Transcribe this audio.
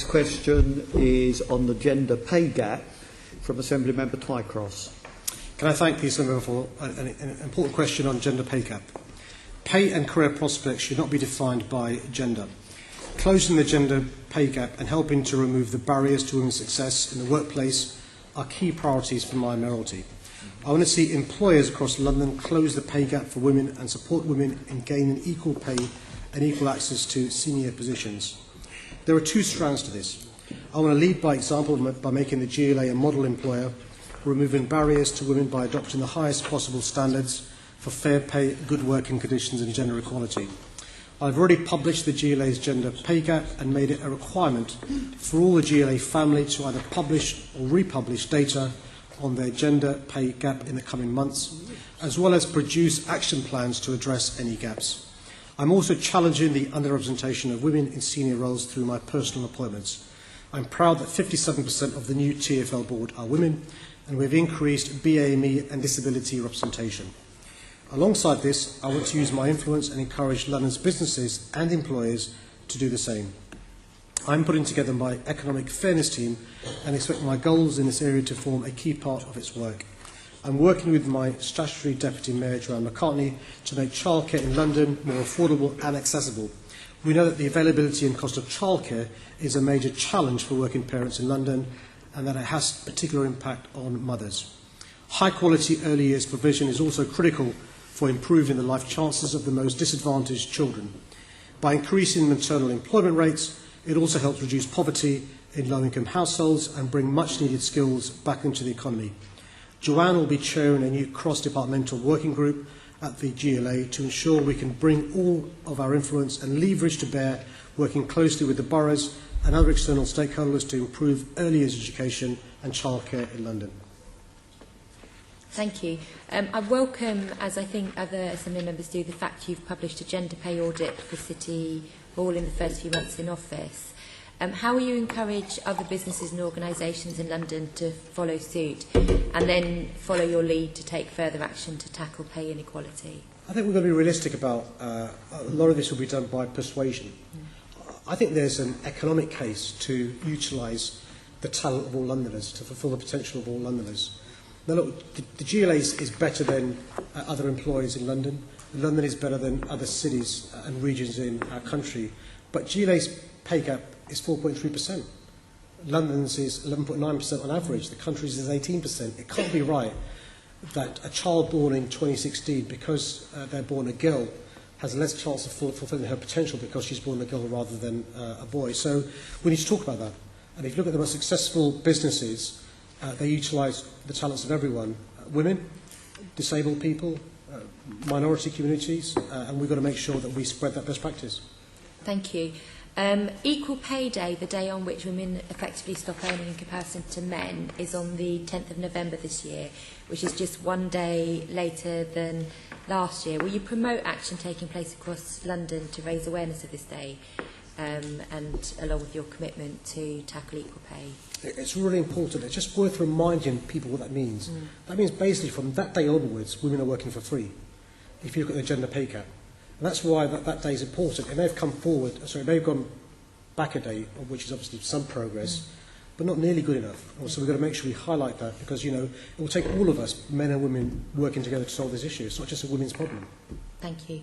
next question is on the gender pay gap from Assembly Member Twycross. Can I thank the Assembly for an important question on gender pay gap? Pay and career prospects should not be defined by gender. Closing the gender pay gap and helping to remove the barriers to women's success in the workplace are key priorities for my mayoralty. I want to see employers across London close the pay gap for women and support women in gaining equal pay and equal access to senior positions. There are two strands to this. I want to lead by example by making the GLA a model employer, removing barriers to women by adopting the highest possible standards for fair pay, good working conditions and gender equality. I've already published the GLA's gender pay gap and made it a requirement for all the GLA family to either publish or republish data on their gender pay gap in the coming months, as well as produce action plans to address any gaps. I'm also challenging the underrepresentation of women in senior roles through my personal appointments. I'm proud that 57% of the new TfL board are women, and we've increased BAME and disability representation. Alongside this, I want to use my influence and encourage London's businesses and employers to do the same. I'm putting together my economic fairness team and expect my goals in this area to form a key part of its work. I'm working with my statutory Deputy Mayor, Joanne McCartney, to make childcare in London more affordable and accessible. We know that the availability and cost of childcare is a major challenge for working parents in London and that it has particular impact on mothers. High quality early years provision is also critical for improving the life chances of the most disadvantaged children. By increasing maternal employment rates, it also helps reduce poverty in low-income households and bring much-needed skills back into the economy. Joanne will be chairing a new cross-departmental working group at the GLA to ensure we can bring all of our influence and leverage to bear, working closely with the boroughs and other external stakeholders to improve early years education and childcare in London. Thank you. I welcome, as I think other Assembly members do, the fact you've published a gender pay audit for City Hall in the first few months in office. How will you encourage other businesses and organisations in London to follow suit and then follow your lead to take further action to tackle pay inequality? I think we've got to be realistic about a lot of this will be done by persuasion. I think there's an economic case to utilise the talent of all Londoners, to fulfil the potential of all Londoners. Now look, the GLA is better than other employers in London. London is better than other cities and regions in our country. But GLA's pay gap is 4.3%. London's is 11.9% on average. The country's is 18%. It can't be right that a child born in 2016, because they're born a girl, has less chance of fulfilling her potential because she's born a girl rather than a boy. So we need to talk about that. And if you look at the most successful businesses, they utilise the talents of everyone, women, disabled people, minority communities, and we've got to make sure that we spread that best practice. Thank you. Equal Pay Day, the day on which women effectively stop earning in comparison to men, is on the 10th of November this year, which is just one day later than last year. Will you promote action taking place across London to raise awareness of this day and along with your commitment to tackle equal pay? It's really important. It's just worth reminding people what that means. That means basically from that day onwards, women are working for free, if you look at the gender pay gap. And that's why that day is important. It may have come forward, sorry, it may have gone back a day, which is obviously some progress, but not nearly good enough. So we've got to make sure we highlight that because, you know, it will take all of us, men and women, working together to solve this issue. It's not just a women's problem. Thank you.